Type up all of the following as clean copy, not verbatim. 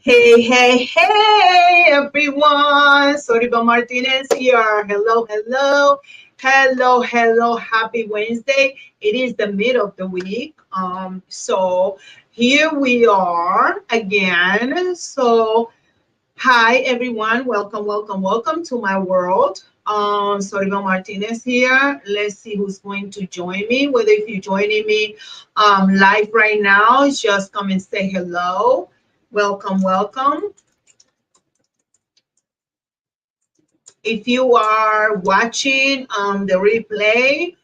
Hey, hey, hey, everyone. Soribel Martinez here. Hello, hello. Hello, hello. Happy Wednesday. It is the middle of the week. So here we are again. So hi, everyone. Welcome, welcome, welcome to my world. Soribel Martinez here. Let's see who's going to join me. Whether if you're joining me live right now, just come and say hello. Welcome, welcome. If you are watching the replay,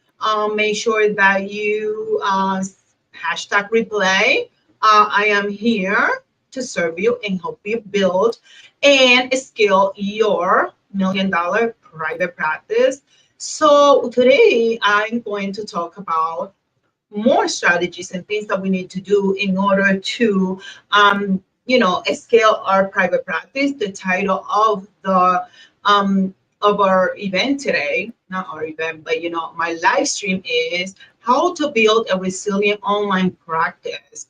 make sure that you hashtag replay. I am here to serve you and help you build and scale your $1 million private practice. So today I'm going to talk about more strategies and things that we need to do in order to scale our private practice. The title of our event today, not our event, but my live stream is how to build a resilient online practice.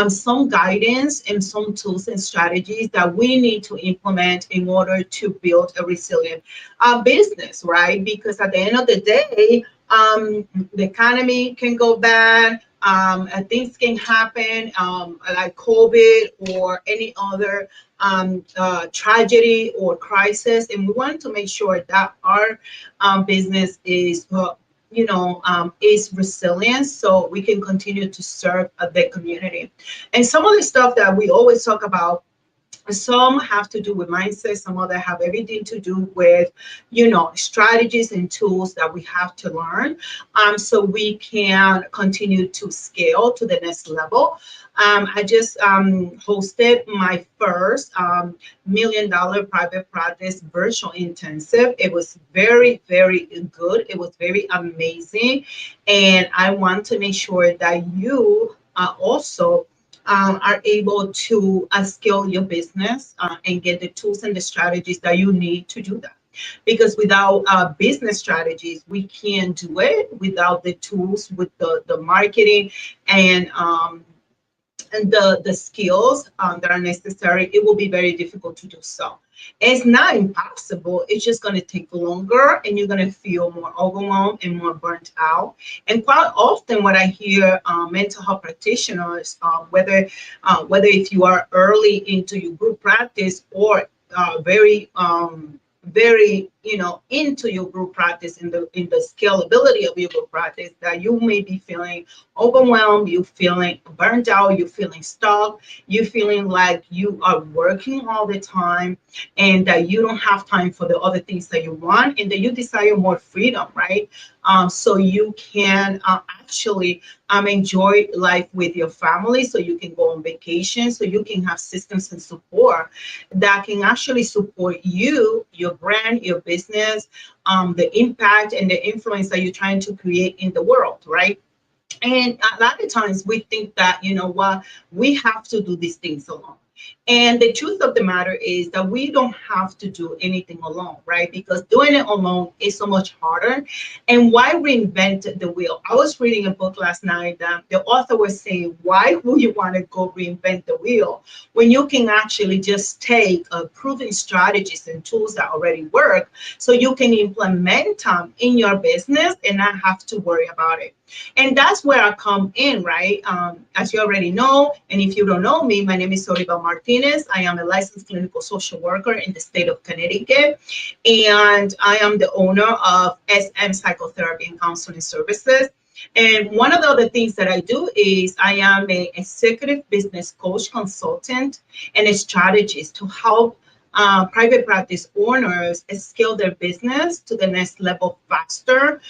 Some guidance and some tools and strategies that we need to implement in order to build a resilient business, right? Because at the end of the day, the economy can go bad. Things can happen like COVID or any other tragedy or crisis, and we want to make sure that our business is resilient, so we can continue to serve the community. And some of the stuff that we always talk about, some have to do with mindset, some other have everything to do with strategies and tools that we have to learn so we can continue to scale to the next level. I just hosted my first $1 million private practice virtual intensive. It was very, very good. It was very amazing, and I want to make sure that you also are able to scale your business and get the tools and the strategies that you need to do that. Because without business strategies, we can't do it. Without the tools, with the marketing and the skills that are necessary, it will be very difficult to do so. It's not impossible. It's just going to take longer, and you're going to feel more overwhelmed and more burnt out. And quite often, what I hear mental health practitioners, whether if you are early into your group practice or very into your group practice, in the scalability of your group practice, that you may be feeling overwhelmed, you feeling burnt out, you feeling stuck, you feeling like you are working all the time and that you don't have time for the other things that you want, and that you desire more freedom, right? So you can actually enjoy life with your family, so you can go on vacation, so you can have systems and support that can actually support you, your brand, your business, the impact and the influence that you're trying to create in the world, right? And a lot of times we think that, we have to do these things alone. And the truth of the matter is that we don't have to do anything alone, right? Because doing it alone is so much harder. And why reinvent the wheel? I was reading a book last night that the author was saying, why would you want to go reinvent the wheel when you can actually just take proven strategies and tools that already work, so you can implement them in your business and not have to worry about it? And that's where I come in, right? As you already know, and if you don't know me, my name is Soribel Martinez. Martinez. I am a licensed clinical social worker in the state of Connecticut, and I am the owner of SM Psychotherapy and Counseling Services. And one of the other things that I do is I am a executive business coach, consultant, and a strategist to help private practice owners scale their business to the next level faster,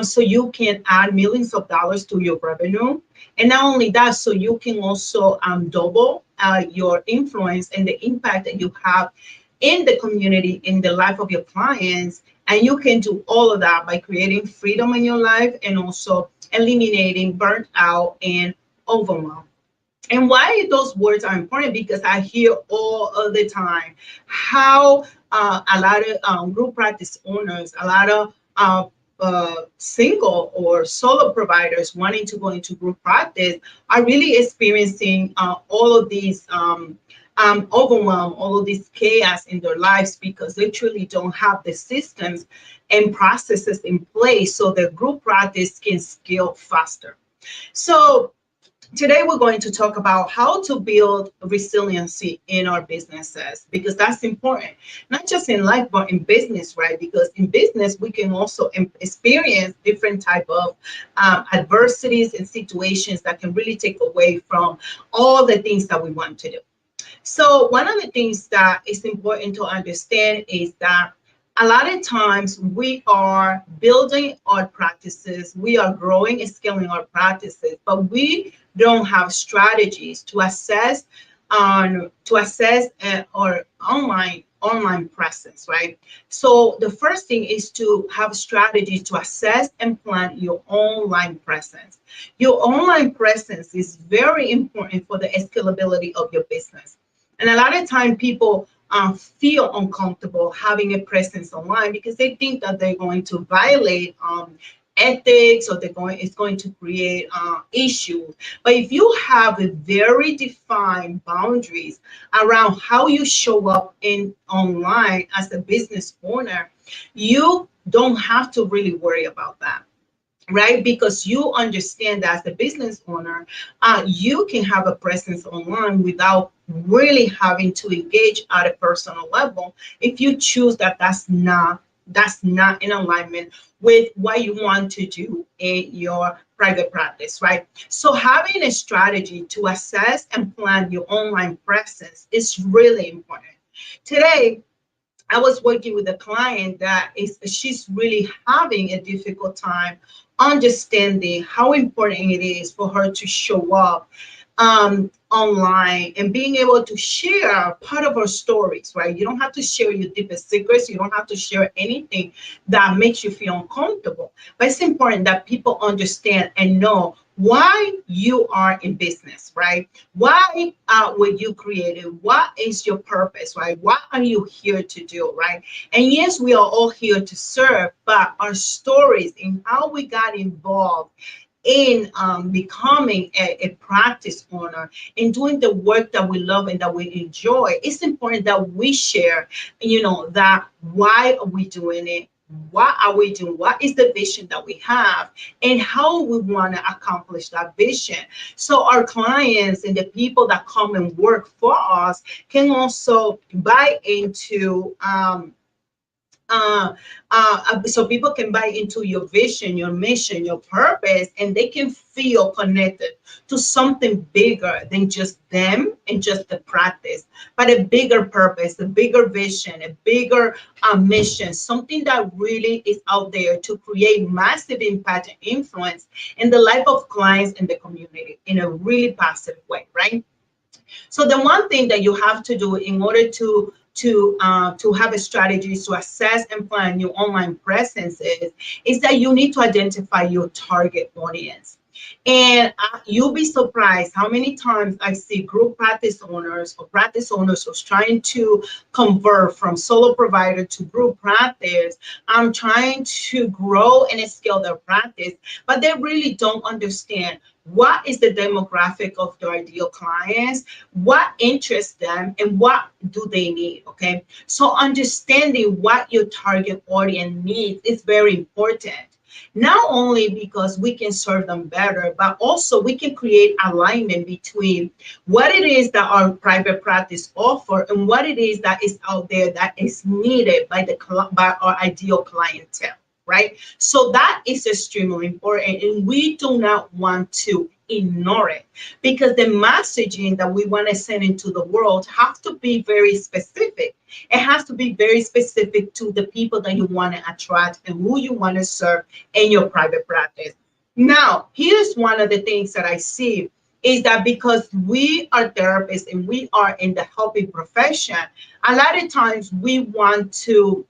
so you can add millions of dollars to your revenue. And not only that, so you can also double your influence and the impact that you have in the community, in the life of your clients. And you can do all of that by creating freedom in your life and also eliminating burnt out and overwhelm. And why those words are important, because I hear all of the time how a lot of group practice owners, a lot of single or solo providers wanting to go into group practice are really experiencing all of these overwhelm, all of this chaos in their lives, because they truly don't have the systems and processes in place so the group practice can scale faster. So today we're going to talk about how to build resiliency in our businesses, because that's important, not just in life but in business, right? Because in business we can also experience different type of adversities and situations that can really take away from all the things that we want to do. So one of the things that is important to understand is that a lot of times we are building our practices, we are growing and scaling our practices, but we don't have strategies to assess our online presence, right? So the first thing is to have strategies to assess and plan your online presence. Your online presence is very important for the scalability of your business. And a lot of time people feel uncomfortable having a presence online because they think that they're going to violate ethics, or it's going to create issues. But if you have a very defined boundaries around how you show up in online as a business owner, you don't have to really worry about that, right? Because you understand that as a business owner, you can have a presence online without really having to engage at a personal level if you choose that that's not in alignment with what you want to do in your private practice, right? So having a strategy to assess and plan your online presence is really important. Today, I was working with a client that she's really having a difficult time understanding how important it is for her to show up online and being able to share part of her stories, right? You don't have to share your deepest secrets. You don't have to share anything that makes you feel uncomfortable. But it's important that people understand and know why you are in business, right? Why were you created? What is your purpose, right? What are you here to do, right? And yes, we are all here to serve, but our stories and how we got involved in becoming a practice owner and doing the work that we love and that we enjoy, it's important that we share, that why are we doing it? What are we doing? What is the vision that we have and how we want to accomplish that vision? So our clients and the people that come and work for us can also buy into so people can buy into your vision, your mission, your purpose, and they can feel connected to something bigger than just them and just the practice, but a bigger purpose, a bigger vision, a bigger mission, something that really is out there to create massive impact and influence in the life of clients and the community in a really positive way, right? So the one thing that you have to do in order to have a strategy to assess and plan your online presence is that you need to identify your target audience. And you'll be surprised how many times I see group practice owners or practice owners who's trying to convert from solo provider to group practice. I'm trying to grow and scale their practice, but they really don't understand what is the demographic of their ideal clients, what interests them, and what do they need, okay? So understanding what your target audience needs is very important. Not only because we can serve them better, but also we can create alignment between what it is that our private practice offer and what it is that is out there that is needed by by our ideal clientele, right? So that is extremely important, and we do not want to ignore it, because the messaging that we want to send into the world have to be very specific. It has to be very specific to the people that you want to attract and who you want to serve in your private practice. Now, here's one of the things that I see is that because we are therapists and we are in the helping profession, a lot of times we want to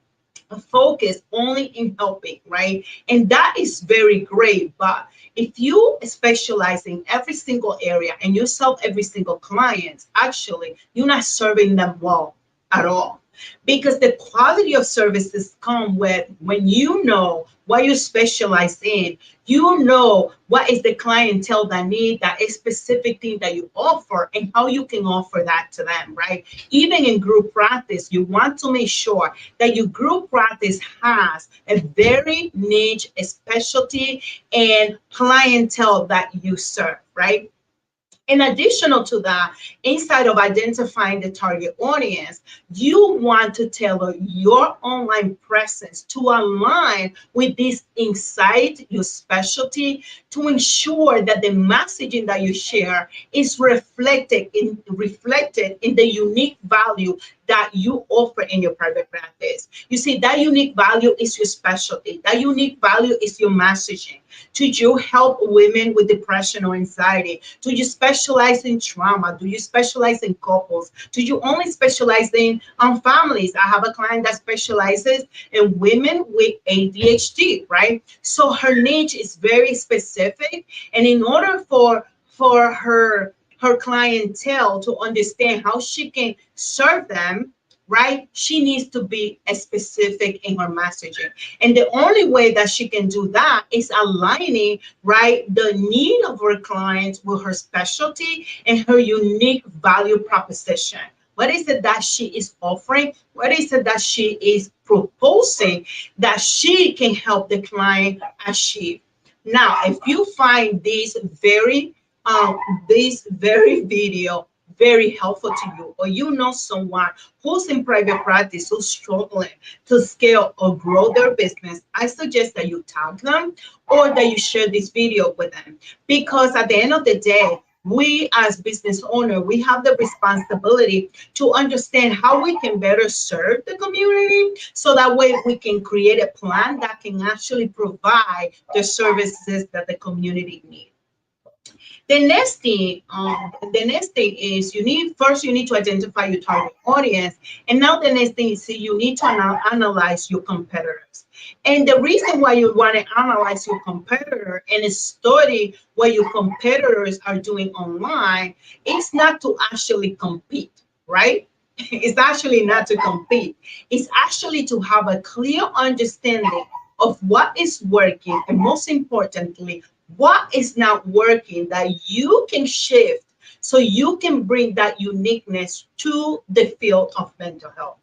focus only in helping, right? And that is very great. But if you specialize in every single area and you serve every single client, actually, you're not serving them well at all. Because the quality of services come with when you know what you specialize in, you know what is the clientele that need that specific thing that you offer and how you can offer that to them, right? Even in group practice, you want to make sure that your group practice has a very niche specialty and clientele that you serve, right? In addition to that, inside of identifying the target audience, you want to tailor your online presence to align with this insight, your specialty, to ensure that the messaging that you share is reflected in the unique value that you offer in your private practice. You see, that unique value is your specialty. That unique value is your messaging. Do you help women with depression or anxiety? Do you specialize in trauma? Do you specialize in couples? Do you only specialize in families? I have a client that specializes in women with ADHD, right? So her niche is very specific, and in order for her clientele to understand how she can serve them, right? She needs to be specific in her messaging. And the only way that she can do that is aligning, right, the need of her clients with her specialty and her unique value proposition. What is it that she is offering? What is it that she is proposing that she can help the client achieve? Now, if you find um, this very video very helpful to you, or you know someone who's in private practice who's struggling to scale or grow their business, I suggest that you tag them or that you share this video with them. Because at the end of the day, we as business owner, we have the responsibility to understand how we can better serve the community, so that way we can create a plan that can actually provide the services that the community needs. The next thing is you need to identify your target audience, and now the next thing is you need to analyze your competitors. And the reason why you want to analyze your competitor and study what your competitors are doing online is not to actually compete, right? It's actually not to compete. It's actually to have a clear understanding of what is working, and most importantly, what is not working that you can shift so you can bring that uniqueness to the field of mental health.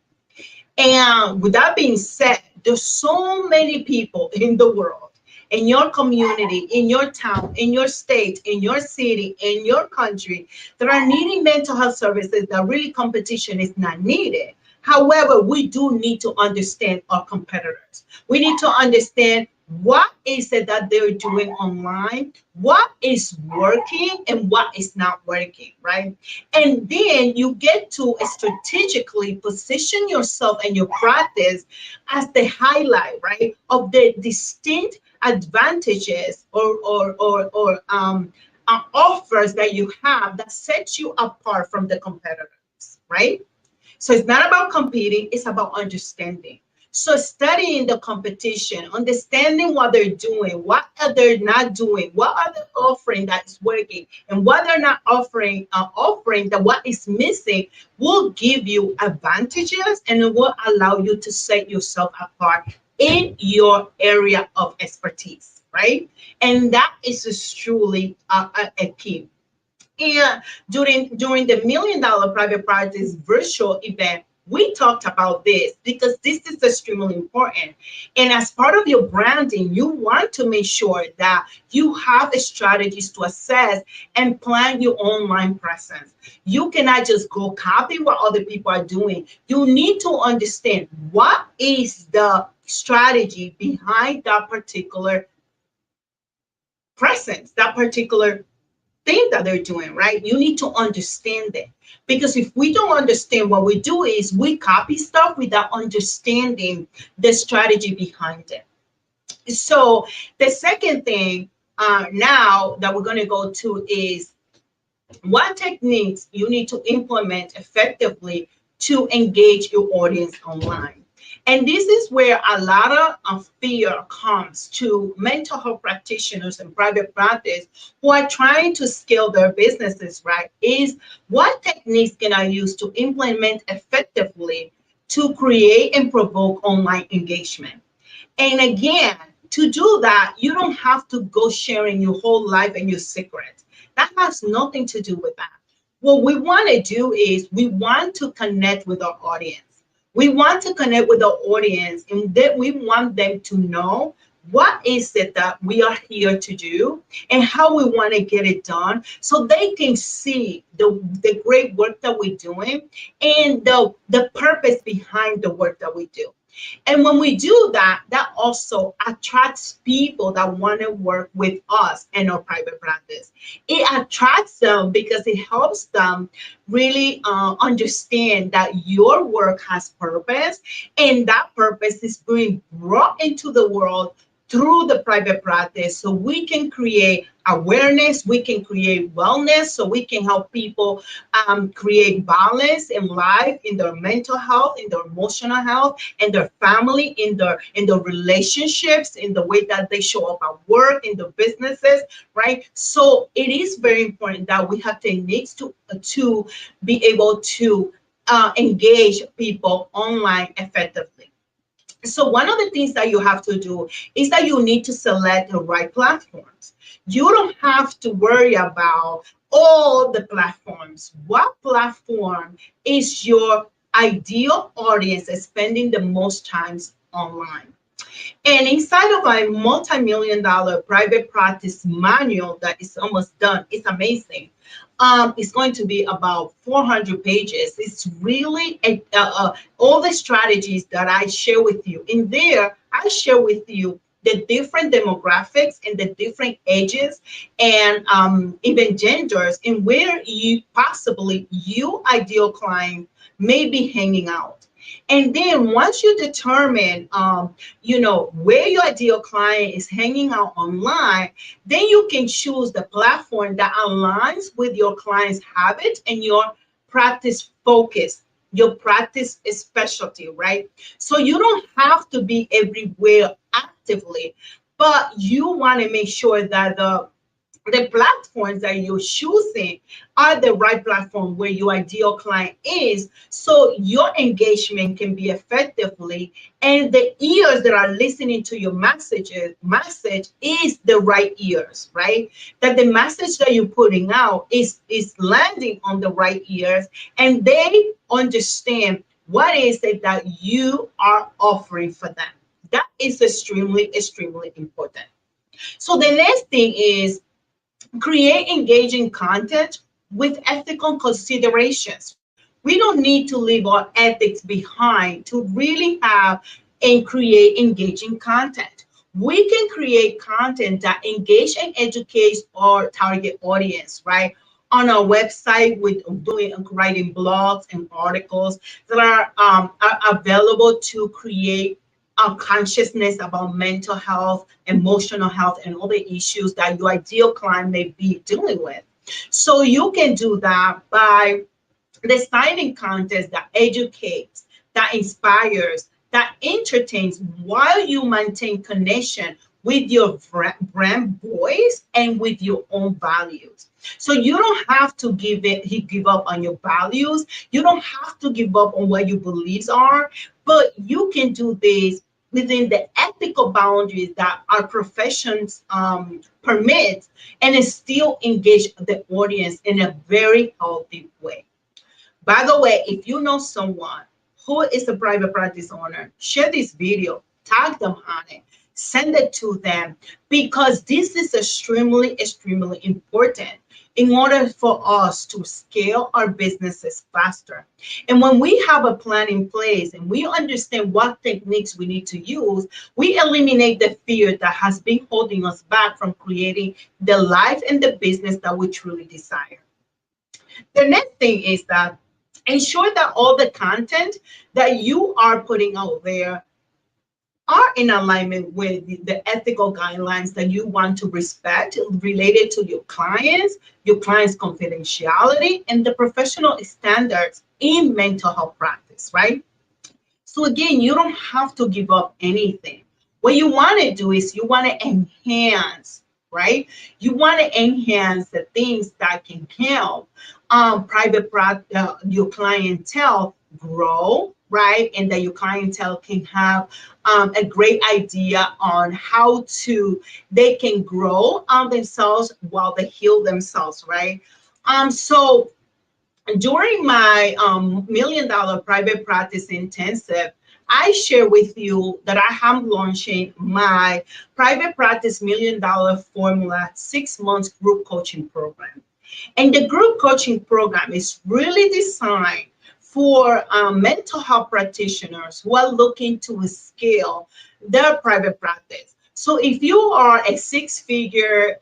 And with that being said, there's so many people in the world, in your community, in your town, in your state, in your city, in your country, that are needing mental health services that really competition is not needed. However, we do need to understand our competitors. We need to understand what is it that they're doing online, what is working and what is not working, right? And then you get to strategically position yourself and your practice as the highlight, right, of the distinct advantages or offers that you have that sets you apart from the competitors, right? So it's not about competing, it's about understanding. So studying the competition, understanding what they're doing, what are they not doing, what are they offering that is working, and what they're not offering that what is missing will give you advantages, and it will allow you to set yourself apart in your area of expertise, right? And that is just truly a key. And during the $1 Million Private Practice virtual event We talked about this because this is extremely important. And as part of your branding, you want to make sure that you have strategies to assess and plan your online presence. You cannot just go copy what other people are doing. You need to understand what is the strategy behind that particular presence, that particular thing that they're doing, right? You need to understand it. Because if we don't understand, what we do is we copy stuff without understanding the strategy behind it. So the second thing now that we're going to go to is what techniques you need to implement effectively to engage your audience online. And this is where a lot of fear comes to mental health practitioners and private practice who are trying to scale their businesses, right? Is what techniques can I use to implement effectively to create and provoke online engagement? And again, to do that, you don't have to go sharing your whole life and your secrets. That has nothing to do with that. What we want to do is we want to connect with our audience. We want to connect with our audience, and that we want them to know what is it that we are here to do and how we want to get it done so they can see the great work that we're doing and the purpose behind the work that we do. And when we do that, that also attracts people that want to work with us in our private practice. It attracts them because it helps them really understand that your work has purpose, and that purpose is being brought into the world through the private practice, so we can create awareness, we can create wellness, so we can help people create balance in life, in their mental health, in their emotional health, in their family, in their relationships, in the way that they show up at work, in their businesses, right? So it is very important that we have techniques to be able to engage people online effectively. So one of the things that you have to do is that you need to select the right platforms. You don't have to worry about all the platforms. What platform is your ideal audience is spending the most times online? And inside of a multi-million dollar private practice manual that is almost done, it's amazing. It's going to be about 400 pages. It's really all the strategies that I share with you. In there, I share with you the different demographics and the different ages and even genders, and where you possibly you ideal client may be hanging out. And then once you determine, where your ideal client is hanging out online, then you can choose the platform that aligns with your client's habits and your practice focus, your practice specialty, right? So you don't have to be everywhere actively, but you want to make sure that the platforms that you're choosing are the right platform where your ideal client is, so your engagement can be effectively, and the ears that are listening to your message is the right ears, right? That the message that you're putting out is landing on the right ears, and they understand what is it that you are offering for them. That is extremely important. So the next thing is create engaging content with ethical considerations. We don't need to leave our ethics behind to really have and create engaging content. We can create content that engage and educates our target audience, right? On our website with doing writing blogs and articles that are available to create our consciousness about mental health, emotional health, and other issues that your ideal client may be dealing with. So you can do that by designing content that educates, that inspires, that entertains, while you maintain connection with your brand voice and with your own values. So you don't have to give up on your values. You don't have to give up on what your beliefs are, but you can do this within the ethical boundaries that our professions permit, and it still engage the audience in a very healthy way. By the way, if you know someone who is a private practice owner, share this video, tag them on it, send it to them, because this is extremely important in order for us to scale our businesses faster. And when we have a plan in place and we understand what techniques we need to use, we eliminate the fear that has been holding us back from creating the life and the business that we truly desire. The next thing is that ensure that all the content that you are putting out there are in alignment with the ethical guidelines that you want to respect related to your clients' confidentiality, and the professional standards in mental health practice, right? So again, you don't have to give up anything. What you want to do is you want to enhance, right? You want to enhance the things that can help your clientele grow, right? And that your clientele can have a great idea on how they can grow on themselves while they heal themselves, right? So during my $1 million private practice intensive, I share with you that I am launching my private practice $1 million formula 6 months group coaching program. And the group coaching program is really designed for mental health practitioners who are looking to scale their private practice. So if you are a six-figure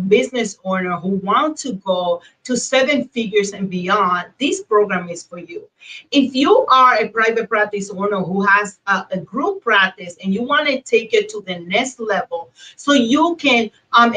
business owner who wants to go to 7 figures and beyond, this program is for you. If you are a private practice owner who has a group practice and you want to take it to the next level so you can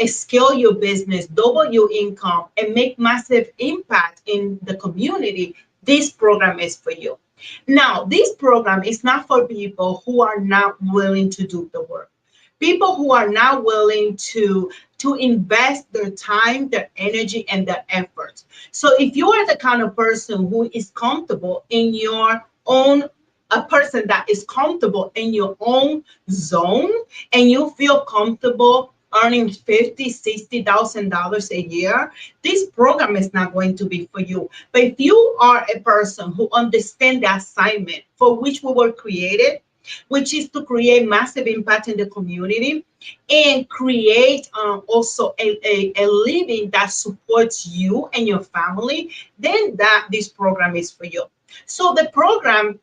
scale your business, double your income, and make massive impact in the community, this program is for you. Now, this program is not for people who are not willing to do the work. People who are not willing to invest their time, their energy, and their efforts. So if you are the kind of person who is comfortable in your own, a person that is comfortable in your own zone, and you feel comfortable earning $50,000-$60,000 a year, this program is not going to be for you. But if you are a person who understands the assignment for which we were created, which is to create massive impact in the community and create also a living that supports you and your family, then this program is for you. So the program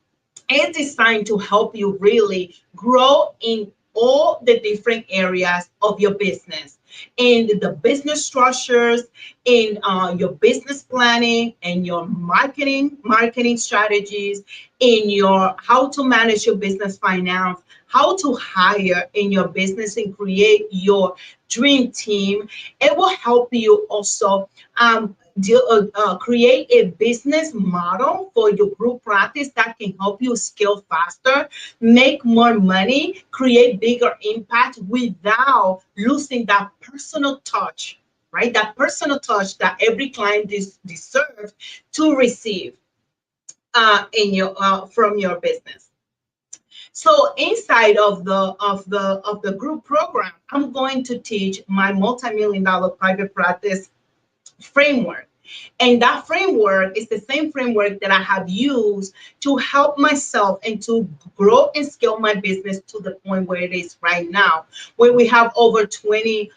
is designed to help you really grow in all the different areas of your business, in the business structures, in your business planning, and your marketing strategies, in your how to manage your business finance, how to hire in your business and create your dream team. It will help you also create a business model for your group practice that can help you scale faster, make more money, create bigger impact without losing that personal touch, right? That personal touch that every client deserves to receive from your business. So inside of the group program, I'm going to teach my multi-million-dollar private practice framework. And that framework is the same framework that I have used to help myself and to grow and scale my business to the point where it is right now, where we have over 20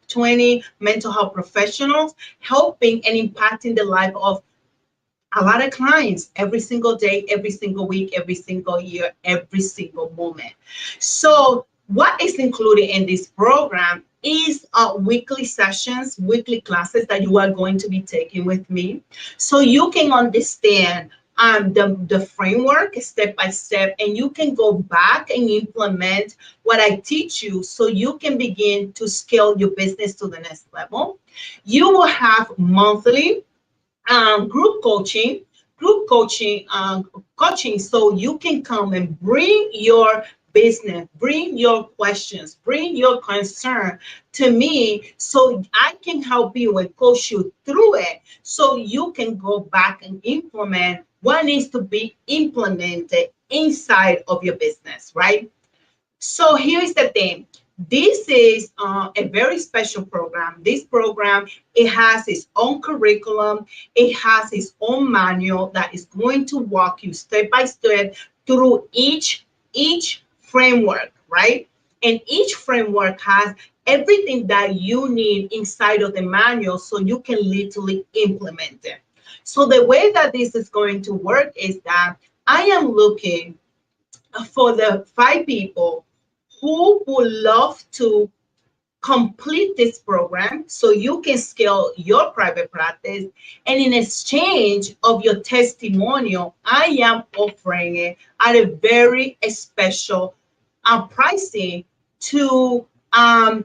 20 mental health professionals helping and impacting the life of a lot of clients every single day, every single week, every single year, every single moment. So what is included in this program is weekly sessions, weekly classes that you are going to be taking with me, so you can understand the framework step by step, and you can go back and implement what I teach you so you can begin to scale your business to the next level. You will have monthly coaching, so you can come and bring your business, bring your questions, bring your concern to me so I can help you and coach you through it so you can go back and implement what needs to be implemented inside of your business, right? So here's the thing. This is a very special program. This program, it has its own curriculum. It has its own manual that is going to walk you step by step through each framework, right? And each framework has everything that you need inside of the manual so you can literally implement it. So the way that this is going to work is that I am looking for the 5 people who would love to complete this program so you can scale your private practice. And in exchange of your testimonial, I am offering it at a very special pricing to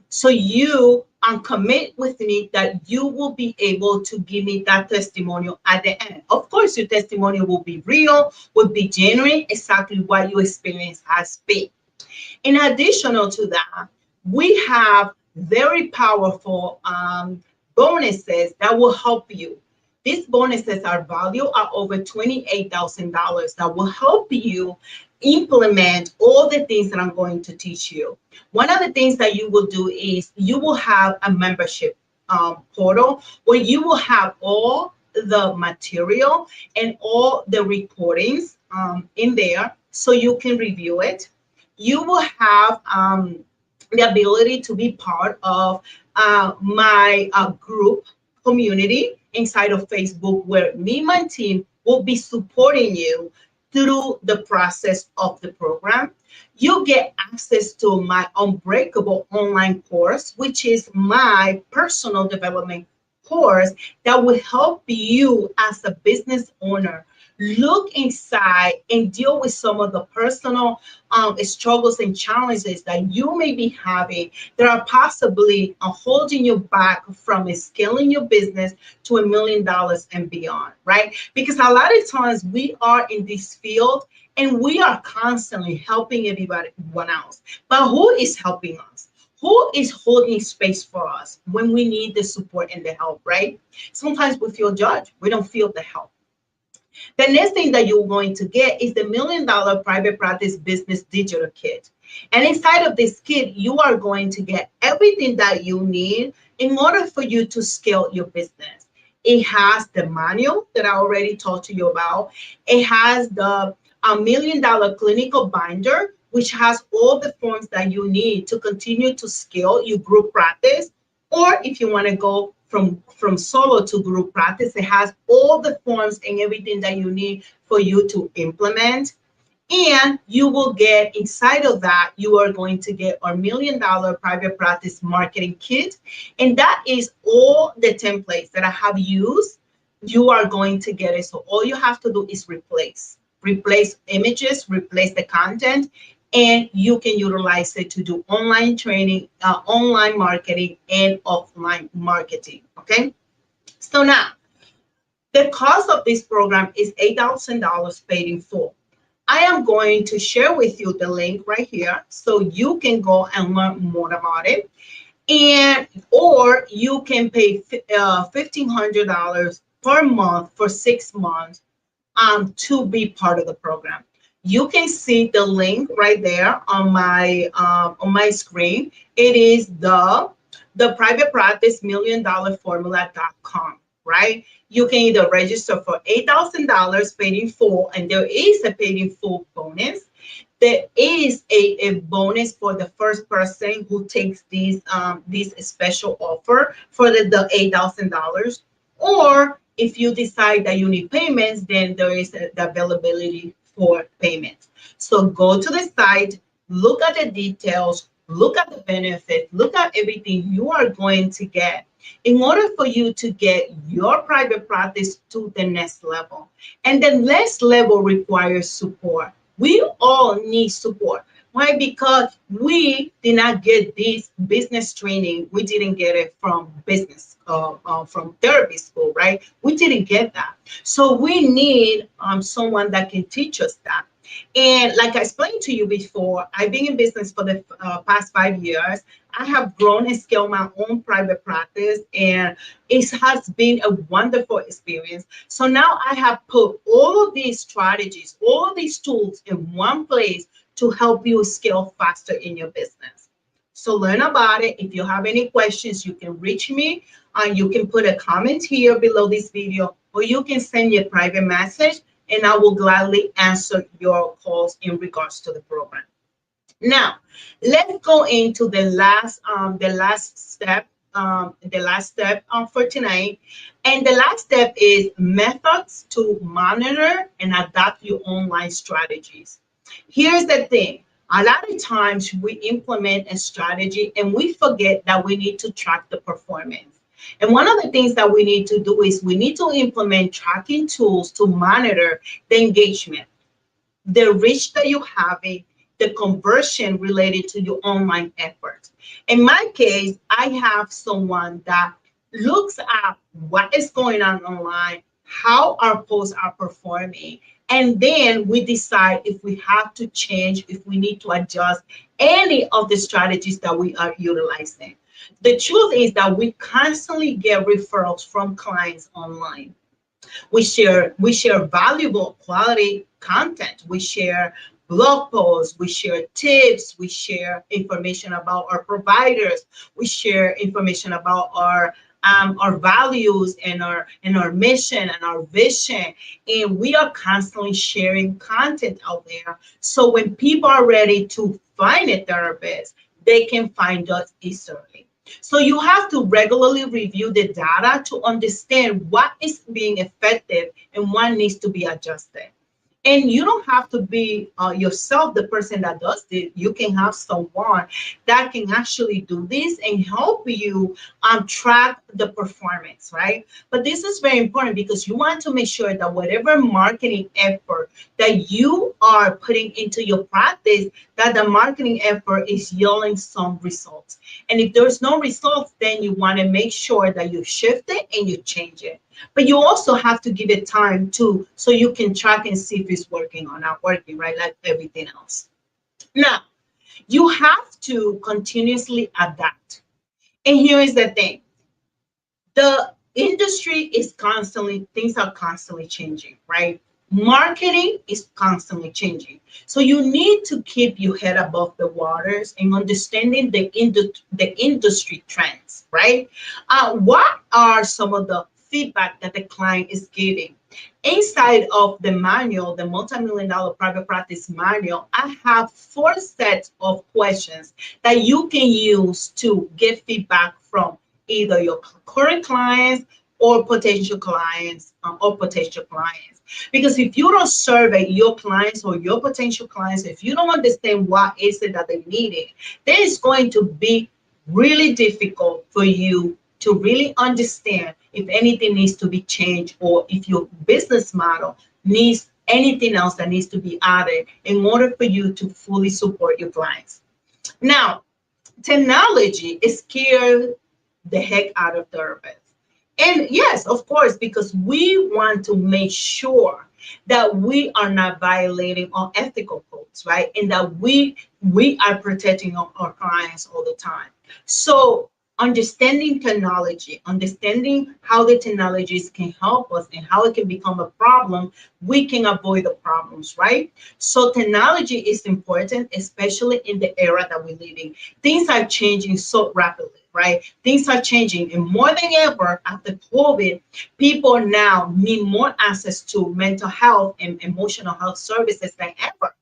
so you commit with me that you will be able to give me that testimonial at the end. Of course, your testimonial will be real, will be genuine, exactly what your experience has been. In addition to that, we have very powerful bonuses that will help you. These bonuses are valued at over $28,000 that will help you implement all the things that I'm going to teach you. One of the things that you will do is you will have a membership portal where you will have all the material and all the recordings in there so you can review it. You will have the ability to be part of my group community inside of Facebook, where me and my team will be supporting you through the process of the program. You get access to my Unbreakable online course, which is my personal development course that will help you as a business owner look inside and deal with some of the personal struggles and challenges that you may be having that are possibly holding you back from scaling your business to $1 million and beyond, right? Because a lot of times we are in this field and we are constantly helping everyone else. But who is helping us? Who is holding space for us when we need the support and the help, right? Sometimes we feel judged. We don't feel the help. The next thing that you're going to get is the $1 Million Private Practice Business Digital Kit. And inside of this kit, you are going to get everything that you need in order for you to scale your business. It has the manual that I already talked to you about. It has the $1 Million Clinical Binder, which has all the forms that you need to continue to scale your group practice. Or if you want to go from solo to group practice, it has all the forms and everything that you need for you to implement. And you will get inside of that, you are going to get our $1 Million Private Practice Marketing Kit. And that is all the templates that I have used. You are going to get it. So all you have to do is replace images, replace the content, and you can utilize it to do online training, online marketing, and offline marketing, okay? So now, the cost of this program is $8,000 paid in full. I am going to share with you the link right here so you can go and learn more about it. And or you can pay $1,500 per month for 6 months to be part of the program. You can see the link right there on my screen. It is the private practice $1 million formula.com, right? You can either register for $8,000 paid in full, and there is a paid in full bonus. There is a bonus for the first person who takes this special offer for the $8,000. Or if you decide that you need payments, then there is the availability for payments. So go to the site, look at the details, look at the benefits, look at everything you are going to get in order for you to get your private practice to the next level. And the next level requires support. We all need support. Why? Because we did not get this business training. We didn't get it from business, from therapy school, right? We didn't get that. So we need someone that can teach us that. And like I explained to you before, I've been in business for the past 5 years. I have grown and scaled my own private practice, and it has been a wonderful experience. So now I have put all of these strategies, all of these tools in one place to help you scale faster in your business. So learn about it. If you have any questions, you can reach me. You can put a comment here below this video, or you can send me a private message, and I will gladly answer your calls in regards to the program. Now, let's go into the last step for tonight. And the last step is methods to monitor and adapt your online strategies. Here's the thing. A lot of times we implement a strategy and we forget that we need to track the performance. And one of the things that we need to do is we need to implement tracking tools to monitor the engagement, the reach that you have, the conversion related to your online efforts. In my case, I have someone that looks at what is going on online, how our posts are performing, and then we decide if we have to change, if we need to adjust any of the strategies that we are utilizing. The truth is that we constantly get referrals from clients online. We share valuable quality content. We share blog posts, we share tips, we share information about our providers, we share information about our values and our mission and our vision. And we are constantly sharing content out there. So when people are ready to find a therapist, they can find us easily. So you have to regularly review the data to understand what is being effective and what needs to be adjusted. And you don't have to be yourself the person that does this. You can have someone that can actually do this and help you track the performance, right? But this is very important because you want to make sure that whatever marketing effort that you are putting into your practice, that the marketing effort is yielding some results. And if there's no results, then you want to make sure that you shift it and you change it. But you also have to give it time to so you can track and see if it's working or not working, right? Like everything else. Now, you have to continuously adapt. And here is the thing. The industry is constantly, things are constantly changing, right? Marketing is constantly changing. So you need to keep your head above the waters and understanding the industry trends, right? What are some of the feedback that the client is giving? Inside of the manual, the multi-million dollar private practice manual, I have 4 sets of questions that you can use to get feedback from either your current clients or potential clients Because if you don't survey your clients or your potential clients, if you don't understand what is it that they needed, then it's going to be really difficult for you to really understand if anything needs to be changed or if your business model needs anything else that needs to be added in order for you to fully support your clients. Now, technology is scared the heck out of therapists. And yes, of course, because we want to make sure that we are not violating our ethical codes, right? And that we are protecting our clients all the time. So understanding technology, understanding how the technologies can help us and how it can become a problem, we can avoid the problems, right? So technology is important, especially in the era that we live in. Things are changing so rapidly, right? Things are changing, and more than ever after COVID, people now need more access to mental health and emotional health services than ever.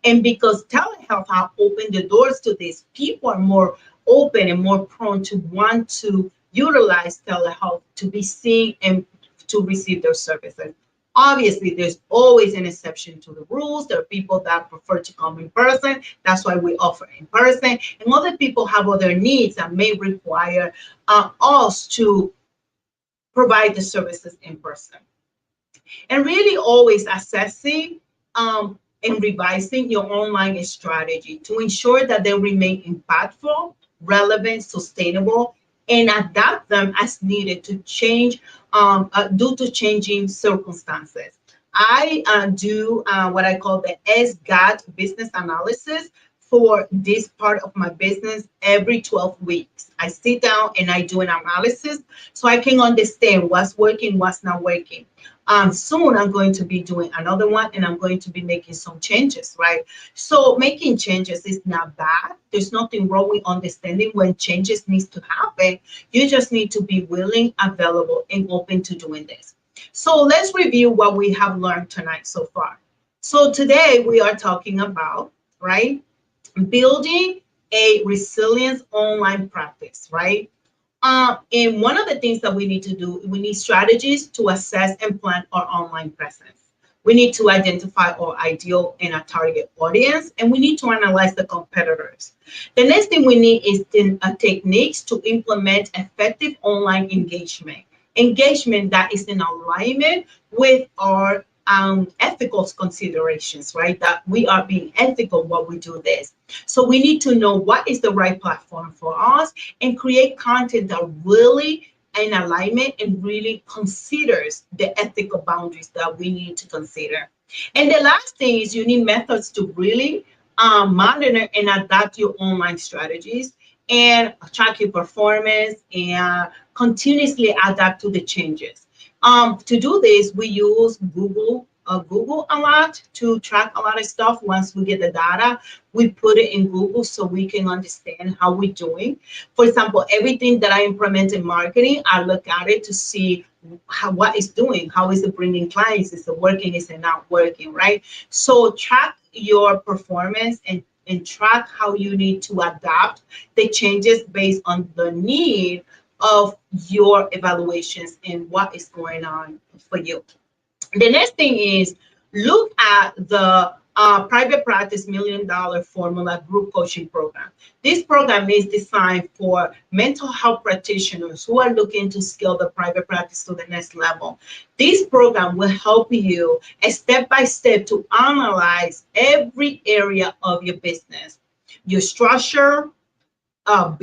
And because telehealth have opened the doors to this, people are more open and more prone to want to utilize telehealth to be seen and to receive their services. Obviously, there's always an exception to the rules. There are people that prefer to come in person. That's why we offer in person. And other people have other needs that may require us to provide the services in person. And really always assessing and revising your online strategy to ensure that they remain impactful, relevant, sustainable, and adapt them as needed to change due to changing circumstances. I do what I call the SGAT business analysis for this part of my business every 12 weeks. I sit down and I do an analysis so I can understand what's working, what's not working. Soon I'm going to be doing another one, and I'm going to be making some changes, right? So making changes is not bad. There's nothing wrong with understanding when changes needs to happen. You just need to be willing, available, and open to doing this. So let's review what we have learned tonight so far. So today we are talking about, right, building a resilient online practice, right? And one of the things that we need to do, we need strategies to assess and plan our online presence. We need to identify our ideal and our target audience, and we need to analyze the competitors. The next thing we need is techniques to implement effective online engagement. Engagement that is in alignment with our ethical considerations, right? That we are being ethical while we do this. So we need to know what is the right platform for us and create content that really in alignment and really considers the ethical boundaries that we need to consider. And the last thing is you need methods to really monitor and adapt your online strategies and track your performance and continuously adapt to the changes. To do this, we use Google a lot to track a lot of stuff. Once we get the data, we put it in Google so we can understand how we're doing. For example, everything that I implement in marketing, I look at it to see what it's doing, how is it bringing clients, is it working, is it not working, right? So track your performance and track how you need to adapt the changes based on the need of your evaluations and what is going on for you. The next thing is look at the private practice $1 million formula group coaching program. This program is designed for mental health practitioners who are looking to scale the private practice to the next level. This program will help you step by step to analyze every area of your business, your structure,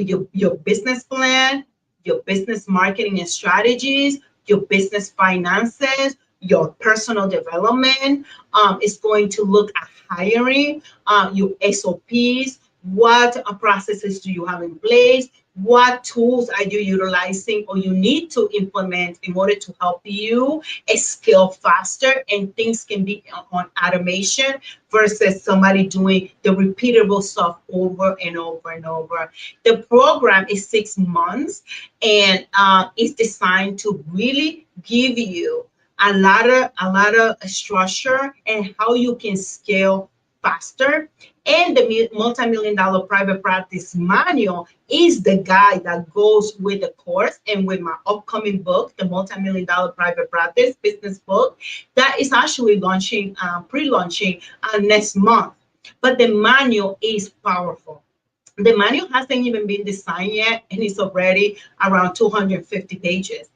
your business plan, your business marketing and strategies, your business finances, your personal development. It's going to look at hiring, your SOPs, what processes do you have in place, what tools are you utilizing or you need to implement in order to help you scale faster, and things can be on automation versus somebody doing the repeatable stuff over and over and over. The program is 6 months and it's designed to really give you a lot of structure and how you can scale faster. And the multi-million dollar private practice manual is the guide that goes with the course and with my upcoming book, the multi-million dollar private practice business book, that is actually launching, pre-launching next month. But the manual is powerful. The manual hasn't even been designed yet, and it's already around 250 pages.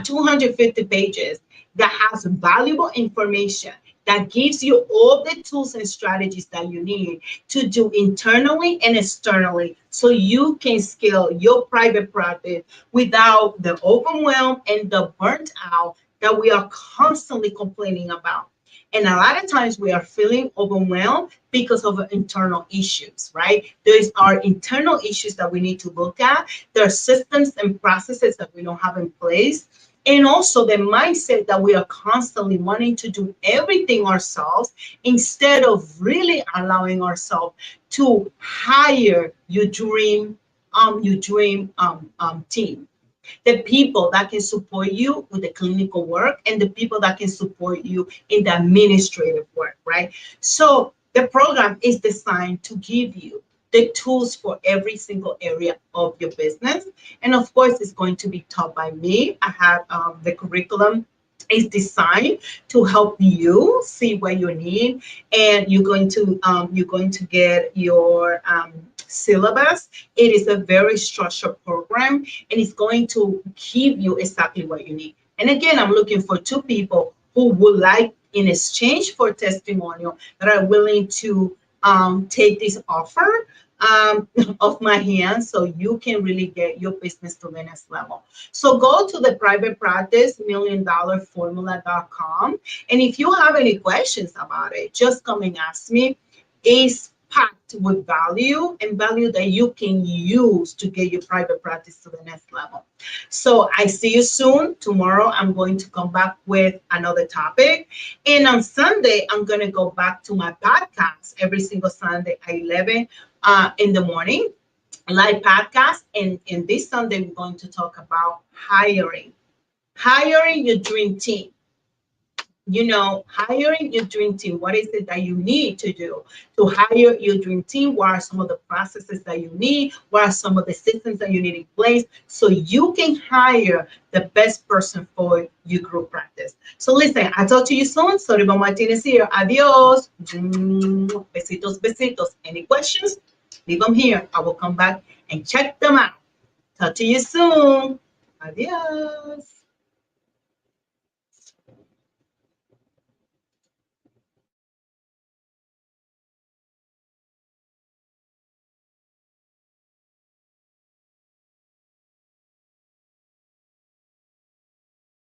250 pages that has valuable information that gives you all the tools and strategies that you need to do internally and externally so you can scale your private practice without the overwhelm and the burnt out that we are constantly complaining about. And a lot of times we are feeling overwhelmed because of internal issues, right? There's our internal issues that we need to look at. There are systems and processes that we don't have in place. And also the mindset that we are constantly wanting to do everything ourselves instead of really allowing ourselves to hire your dream team. The people that can support you with the clinical work and the people that can support you in the administrative work, right? So the program is designed to give you the tools for every single area of your business. And of course, it's going to be taught by me. I have the curriculum is designed to help you see what you need, and you're going to get your syllabus. It is a very structured program, and it's going to give you exactly what you need. And again, I'm looking for 2 people who would like, in exchange for testimonial, that are willing to take this offer of my hand so you can really get your business to the next level. So go to the private practice $1,000,000formula.com. And if you have any questions about it, just come and ask me. It's packed with value and value that you can use to get your private practice to the next level. So I see you soon. Tomorrow, I'm going to come back with another topic. And on Sunday, I'm going to go back to my podcast every single Sunday at 11 in the morning, live podcast. And this Sunday, we're going to talk about hiring your dream team. Hiring your dream team. What is it that you need to do to hire your dream team? What are some of the processes that you need? What are some of the systems that you need in place so you can hire the best person for your group practice? So listen, I'll talk to you soon. Soribel Martinez here. Adios. Besitos, besitos. Any questions? Leave them here. I will come back and check them out. Talk to you soon. Adios.